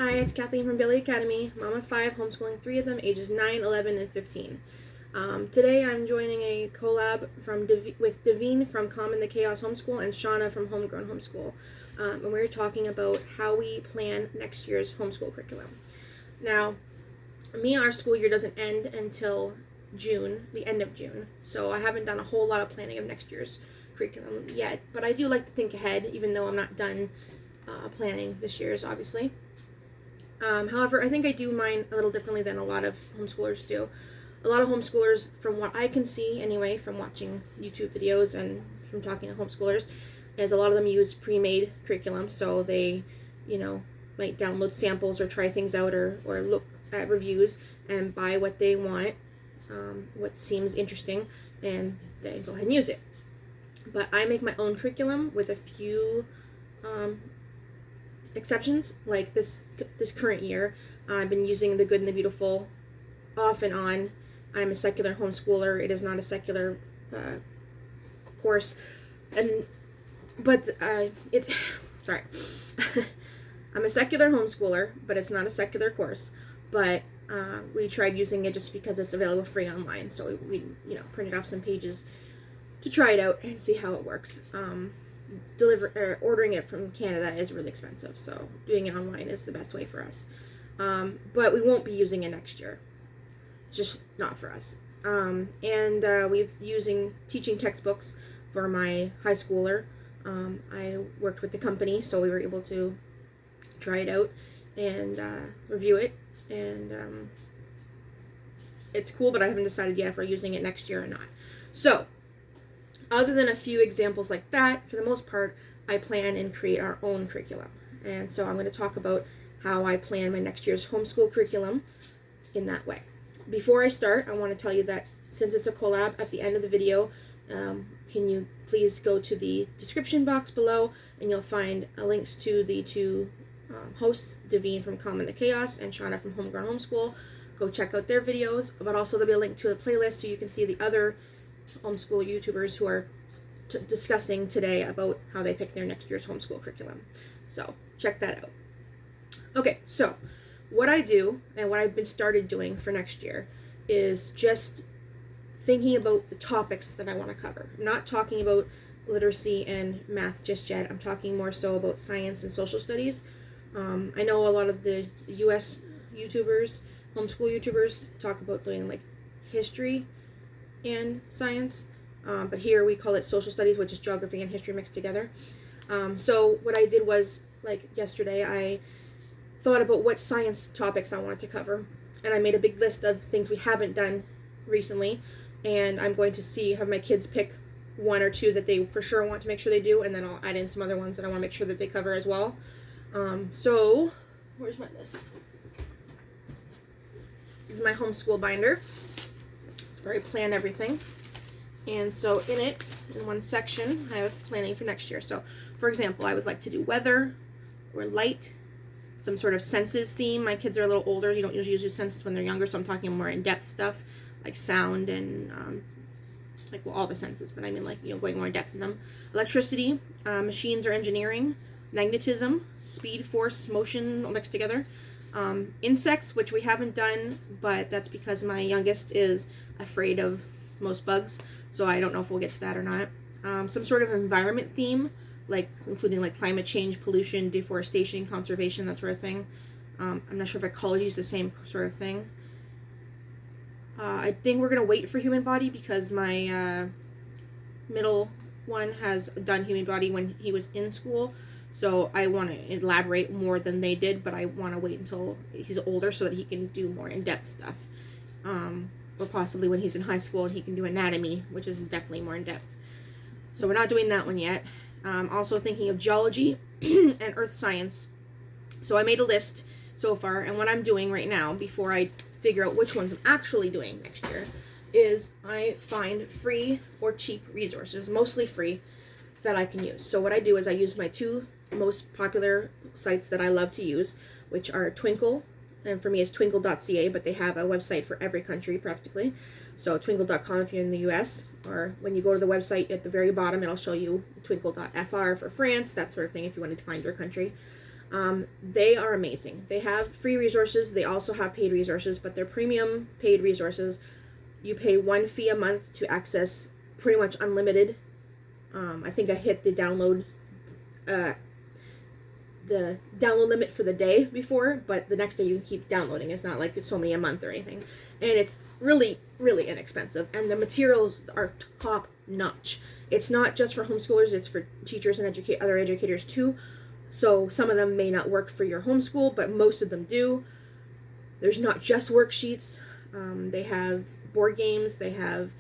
Hi, it's Kathleen from Bailey Academy, mom of 5, homeschooling 3 of them, ages 9, 11, and 15. Today I'm joining a collab with Devine from Common the Chaos Homeschool and Shauna from Homegrown Homeschool. And we're talking about how we plan next year's homeschool curriculum. Now, our school year doesn't end until June, the end of June, so I haven't done a whole lot of planning of next year's curriculum yet, but I do like to think ahead, even though I'm not done planning this year's, obviously. However, I think I do mine a little differently than a lot of homeschoolers do. A lot of homeschoolers, from what I can see anyway, from watching YouTube videos and from talking to homeschoolers, is a lot of them use pre-made curriculum, so they, might download samples or try things out or look at reviews and buy what they want, what seems interesting, and then go ahead and use it. But I make my own curriculum with a few exceptions. Like this current year, I've been using The Good and the Beautiful off and on. I'm a secular homeschooler. It is not a secular course, sorry. I'm a secular homeschooler, but it's not a secular course. But we tried using it just because it's available free online. So we printed off some pages to try it out and see how it works. Ordering it from Canada is really expensive, so doing it online is the best way for us. But we won't be using it next year. It's just not for us. We've using teaching textbooks for my high schooler. I worked with the company, so we were able to try it out and review it, and it's cool, but I haven't decided yet if we're using it next year or not. So, other than a few examples like that, for the most part, I plan and create our own curriculum. And so I'm going to talk about how I plan my next year's homeschool curriculum in that way. Before I start, I want to tell you that since it's a collab, at the end of the video, can you please go to the description box below, and you'll find links to the two hosts, Devine from Common the Chaos and Shauna from Homegrown Homeschool. Go check out their videos, but also there'll be a link to a playlist so you can see the other homeschool YouTubers who are discussing today about how they pick their next year's homeschool curriculum. So check that out. Okay, so what I do and what I've been started doing for next year is just thinking about the topics that I want to cover. I'm not talking about literacy and math just yet. I'm talking more so about science and social studies. I know a lot of the US YouTubers, homeschool YouTubers, talk about doing like history and science, but here we call it social studies, which is geography and history mixed together. So what I did was, like yesterday, I thought about what science topics I wanted to cover, and I made a big list of things we haven't done recently, and I'm going to have my kids pick one or two that they for sure want to make sure they do, and then I'll add in some other ones that I want to make sure that they cover as well. So where's my list? This is my homeschool binder. Where I plan everything. And so in it, in one section, I have planning for next year. So, for example, I would like to do weather or light, some sort of senses theme. My kids are a little older. You don't usually use senses when they're younger, so I'm talking more in-depth stuff, like sound and, all the senses, but I mean, going more in-depth in them. Electricity, machines or engineering, magnetism, speed, force, motion, all mixed together. Insects, which we haven't done, but that's because my youngest is afraid of most bugs, so I don't know if we'll get to that or not. Some sort of environment theme, including climate change, pollution, deforestation, conservation, that sort of thing. I'm not sure if ecology is the same sort of thing. I think we're going to wait for human body because my middle one has done human body when he was in school. So I want to elaborate more than they did, but I want to wait until he's older so that he can do more in-depth stuff. Or possibly when he's in high school and he can do anatomy, which is definitely more in-depth. So we're not doing that one yet. Also thinking of geology and earth science. So I made a list so far, and what I'm doing right now, before I figure out which ones I'm actually doing next year, is I find free or cheap resources, mostly free, that I can use. So what I do is I use my two most popular sites that I love to use, which are Twinkle, and for me it's twinkle.ca, but they have a website for every country practically. So twinkle.com if you're in the US, or when you go to the website at the very bottom, it'll show you twinkle.fr for France, that sort of thing if you wanted to find your country. They are amazing. They have free resources. They also have paid resources, but they're premium paid resources. You pay one fee a month to access pretty much unlimited. I think I hit the download limit for the day before, but the next day you can keep downloading. It's not like it's so many a month or anything. And it's really, really inexpensive. And the materials are top notch. It's not just for homeschoolers, it's for teachers and other educators too. So some of them may not work for your homeschool, but most of them do. There's not just worksheets. They have board games. They have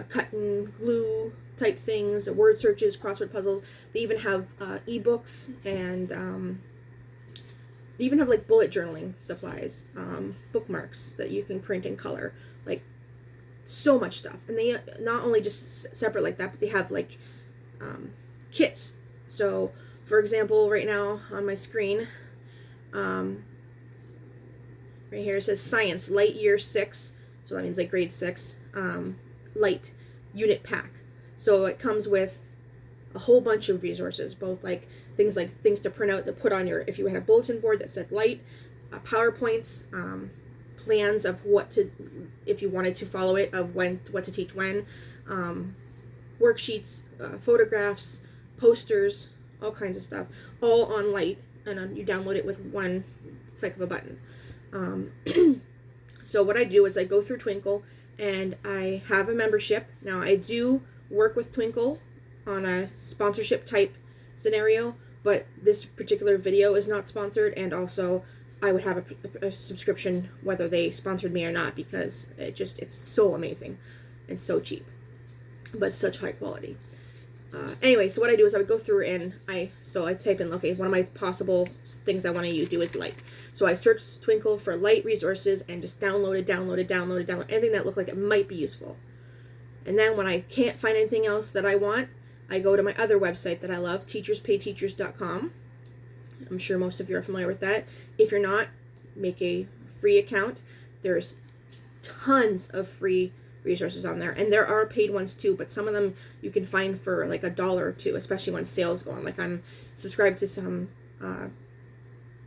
cut and glue type things, word searches, crossword puzzles. They even have ebooks, and they even have like bullet journaling supplies, bookmarks that you can print in color, like so much stuff. And they not only just separate like that, but they have like kits. So for example, right now on my screen, right here it says Science Light Year 6, so that means like grade 6, Light Unit Pack. So it comes with a whole bunch of resources, both like things to print out to put on your, if you had a bulletin board that said Light, PowerPoints, plans of what to, if you wanted to follow it, of what to teach when, worksheets, photographs, posters, all kinds of stuff, all on Light, and you download it with one click of a button. So what I do is I go through Twinkle, and I have a membership. Now I do work with Twinkle on a sponsorship type scenario, but this particular video is not sponsored, and also I would have a subscription whether they sponsored me or not, because it's so amazing and so cheap, but such high quality. Anyway, so what I do is I would go through and I type in, okay, one of my possible things I want to do is Light. So I search Twinkle for Light resources and just download anything that looked like it might be useful. And then when I can't find anything else that I want, I go to my other website that I love, teacherspayteachers.com. I'm sure most of you are familiar with that. If you're not, make a free account. There's tons of free resources on there, and there are paid ones too, but some of them you can find for like $1 or $2, especially when sales go on. Like I'm subscribed to some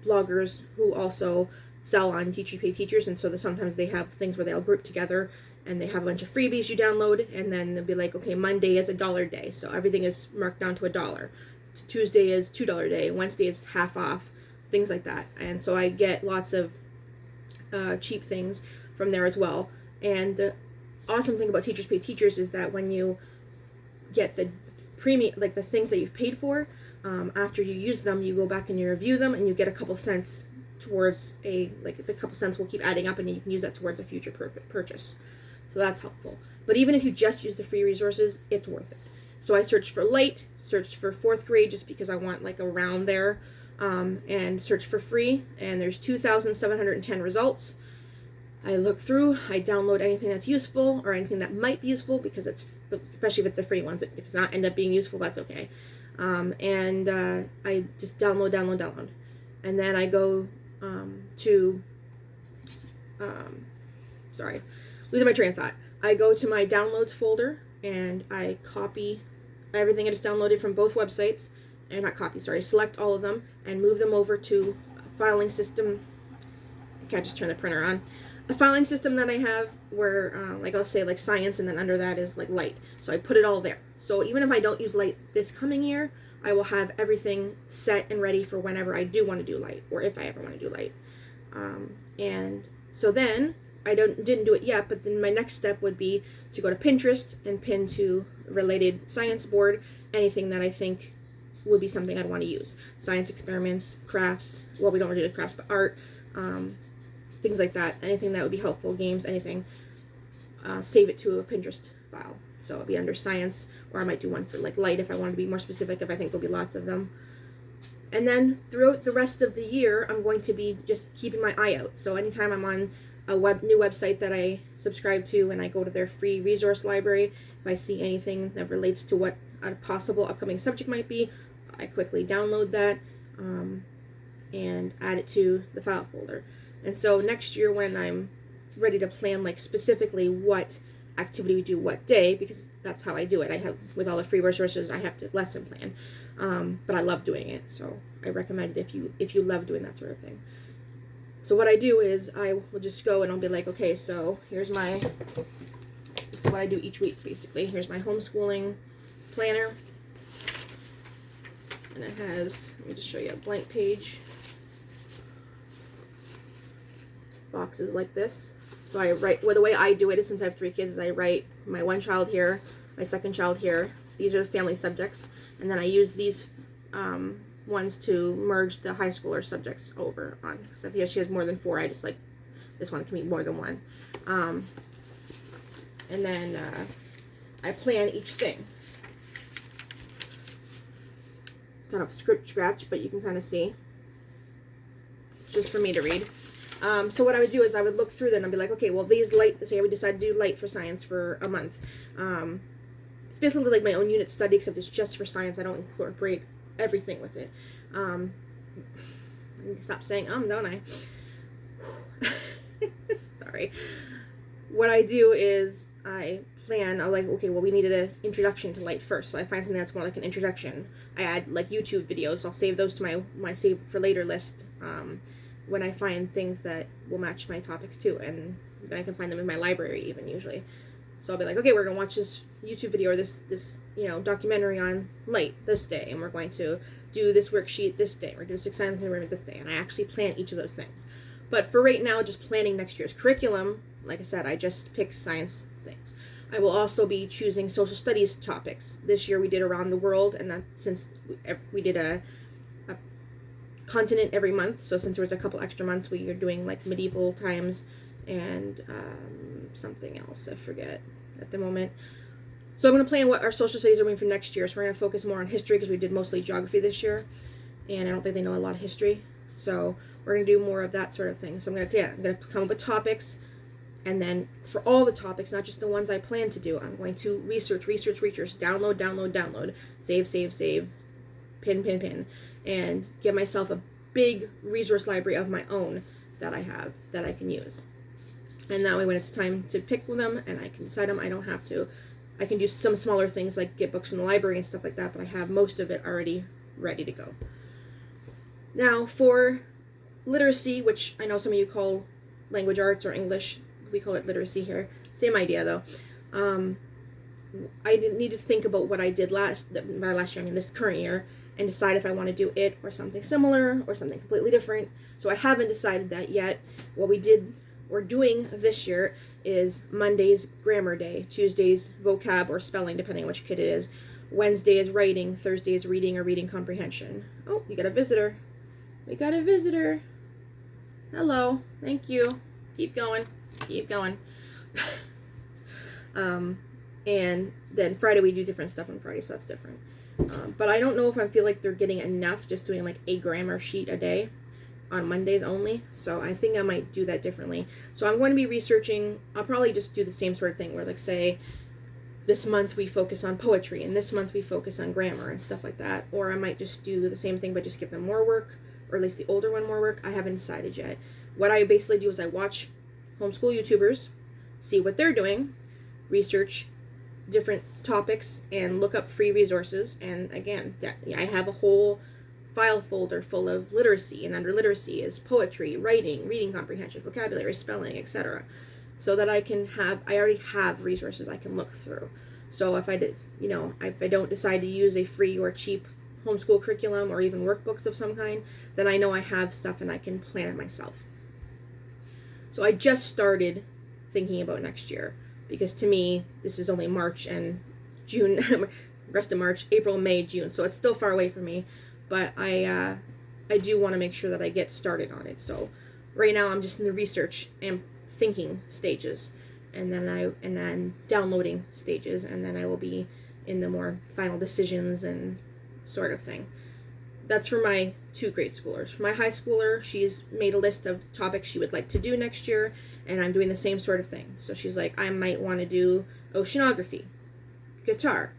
bloggers who also sell on Teachers Pay Teachers, and so sometimes they have things where they'll group together and they have a bunch of freebies you download, and then they'll be like, okay, Monday is $1 day, so everything is marked down to $1. Tuesday is $2 day, Wednesday is half off, things like that. And so I get lots of cheap things from there as well. And the awesome thing about Teachers Pay Teachers is that when you get the premium, like the things that you've paid for, after you use them, you go back and you review them, and you get a couple cents towards the couple cents will keep adding up, and you can use that towards a future purchase. So that's helpful. But even if you just use the free resources, it's worth it. So I searched for Light, searched for 4th grade just because I want like around there, and searched for free, and there's 2,710 results. I look through, I download anything that's useful or anything that might be useful, because especially if it's the free ones. If it's not end up being useful, that's okay. And I just download. And then I go to, sorry, losing my train of thought. I go to my downloads folder and I copy everything I just downloaded from both websites, and select all of them and move them over to a filing system. I can't just turn the printer on. A filing system that I have where, like I'll say like Science, and then under that is like Light. So I put it all there. So even if I don't use Light this coming year, I will have everything set and ready for whenever I do want to do Light, or if I ever want to do Light. And so then I didn't do it yet, but then my next step would be to go to Pinterest and pin to related science board anything that I think would be something I'd want to use. Science experiments, crafts, well, we don't really do crafts, but art, things like that. Anything that would be helpful, games, anything. Save it to a Pinterest file. So it'll be under Science, or I might do one for like Light if I want to be more specific, if I think there'll be lots of them. And then throughout the rest of the year, I'm going to be just keeping my eye out. So anytime I'm on a new website that I subscribe to and I go to their free resource library, if I see anything that relates to what a possible upcoming subject might be, I quickly download that and add it to the file folder. And so next year when I'm ready to plan like specifically what activity we do what day, because that's how I do it. I have, with all the free resources, I have to lesson plan. But I love doing it, so I recommend it if you love doing that sort of thing. So what I do is I will just go and I'll be like, okay, so this is what I do each week, basically. Here's my homeschooling planner. And it has, let me just show you a blank page. Boxes like this. So I write, well, the way I do it is, since I have 3 kids, is I write my one child here, my second child here. These are the family subjects. And then I use these ones to merge the high schooler subjects over on. So if she has more than 4, I just like, this one can be more than 1. And then I plan each thing. Kind of script scratch, but you can kind of see. Just for me to read. So what I would do is I would look through them and be like, okay, well, these light, say I would decide to do light for science for a month. It's basically like my own unit study, except it's just for science. I don't incorporate everything with it. I need to stop saying don't I? Sorry. What I do is I plan, I'm like, okay, well, we needed an introduction to light first, so I find something that's more like an introduction. I add like YouTube videos. I'll save those to my save for later list when I find things that will match my topics too, and then I can find them in my library even usually. So I'll be like, okay, we're gonna watch this YouTube video or this documentary on light this day, and we're going to do this worksheet this day. We're going to do 6 science experiment this day, and I actually plan each of those things. But for right now, just planning next year's curriculum, like I said, I just pick science things. I will also be choosing social studies topics. This year we did around the world, and since we did a continent every month, so since there was a couple extra months, we are doing like medieval times and something else, I forget at the moment. So I'm going to plan what our social studies are doing for next year. So we're going to focus more on history because we did mostly geography this year, and I don't think they know a lot of history. So we're going to do more of that sort of thing. So I'm going to come up with topics, and then for all the topics, not just the ones I plan to do, I'm going to research, download, save, pin, and give myself a big resource library of my own that I have that I can use. And that way when it's time to pick them and I can decide them, I don't have to. I can do some smaller things like get books from the library and stuff like that, but I have most of it already ready to go. Now for literacy, which I know some of you call language arts or English, we call it literacy here. Same idea though. I need to think about what I did this current year, and decide if I want to do it or something similar or something completely different. So I haven't decided that yet. What we're doing this year is Monday's grammar day, Tuesday's vocab or spelling, depending on which kid it is. Wednesday is writing, Thursday is reading or reading comprehension. Oh, we got a visitor. We got a visitor. Hello, thank you. Keep going. And then Friday we do different stuff on Friday, so that's different. But I don't know if I feel like they're getting enough just doing like a grammar sheet a day on Mondays only. So I think I might do that differently. So I'm going to be researching. I'll probably just do the same sort of thing where, like, say this month we focus on poetry and this month we focus on grammar and stuff like that. Or I might just do the same thing but just give them more work, or at least the older one more work. I haven't decided yet. What I basically do is I watch homeschool YouTubers, see what they're doing, research different topics, and look up free resources. And again, I have a whole file folder full of literacy, and under literacy is poetry, writing, reading comprehension, vocabulary, spelling, etc. So that I already have resources I can look through. So if I don't decide to use a free or cheap homeschool curriculum or even workbooks of some kind, then I know I have stuff and I can plan it myself. So I just started thinking about next year, because to me, this is only March and June, rest of March, April, May, June. So it's still far away from me, but I do want to make sure that I get started on it. So right now I'm just in the research and thinking stages, and then downloading stages, and then I will be in the more final decisions and sort of thing. That's for my 2 grade schoolers. For my high schooler, she's made a list of topics she would like to do next year, and I'm doing the same sort of thing. So she's like, I might want to do oceanography, guitar.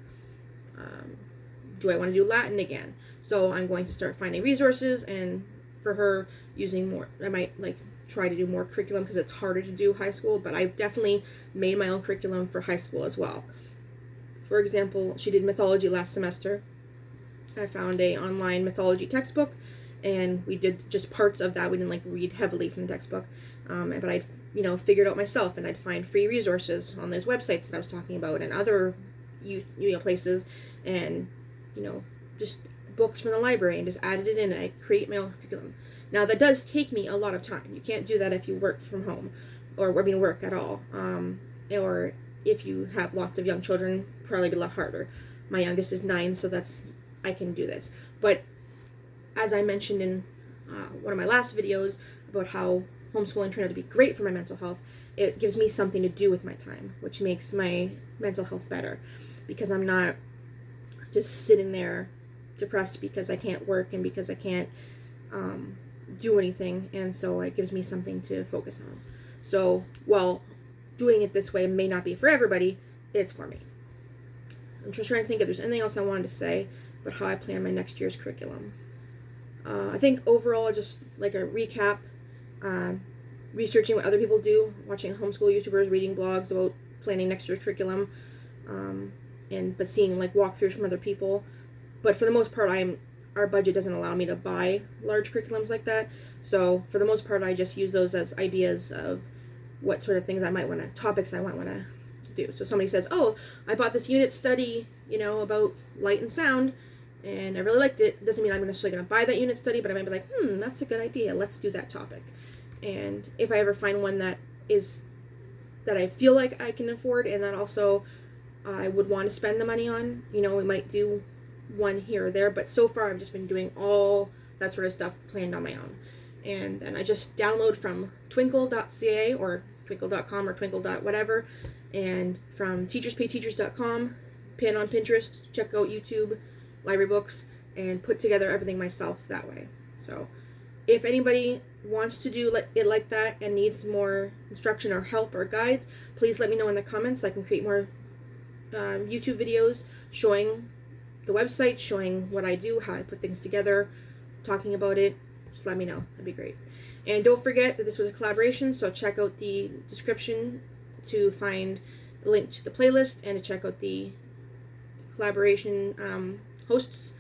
Do I want to do Latin again? So I'm going to start finding resources, and for her using more, I might try to do more curriculum because it's harder to do high school, but I've definitely made my own curriculum for high school as well. For example, she did mythology last semester. I found a online mythology textbook, and we did just parts of that. We didn't like read heavily from the textbook, but I'd figured out myself, and I'd find free resources on those websites that I was talking about and other places, and just books from the library, and just added it in, and I create my own curriculum. Now that does take me a lot of time. You can't do that if you work from home, or work at all, or if you have lots of young children, probably be a lot harder. My youngest is 9, so I can do this. But as I mentioned in one of my last videos about how homeschooling turned out to be great for my mental health, it gives me something to do with my time, which makes my mental health better, because I'm not just sitting there depressed because I can't work and because I can't do anything, and so it gives me something to focus on. So while doing it this way may not be for everybody, it's for me. I'm just trying to think if there's anything else I wanted to say about how I plan my next year's curriculum. I think overall, just like a recap, researching what other people do, watching homeschool YouTubers, reading blogs about planning next year's curriculum, but seeing like walkthroughs from other people. But for the most part, our budget doesn't allow me to buy large curriculums like that. So for the most part, I just use those as ideas of what sort of things topics I might want to do. So somebody says, oh, I bought this unit study, about light and sound, and I really liked it. It doesn't mean I'm necessarily going to buy that unit study, but I might be like, that's a good idea. Let's do that topic. And if I ever find one that I feel like I can afford, and that also I would want to spend the money on, we might do one here or there. But so far, I've just been doing all that sort of stuff planned on my own. And then I just download from twinkle.ca or twinkle.com or twinkle. Whatever, and from teacherspayteachers.com, pin on Pinterest, check out YouTube, library books, and put together everything myself that way. So if anybody wants to do it like that and needs more instruction or help or guides, please let me know in the comments so I can create more YouTube videos showing the website, showing what I do, how I put things together, talking about it. Just let me know. That'd be great. And don't forget that this was a collaboration, so check out the description to find a link to the playlist and to check out the collaboration hosts.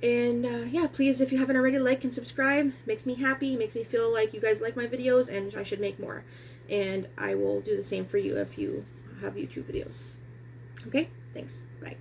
And please, if you haven't already, like and subscribe. Makes me happy, makes me feel like you guys like my videos and I should make more. And I will do the same for you if you have YouTube videos. Okay, thanks. Bye.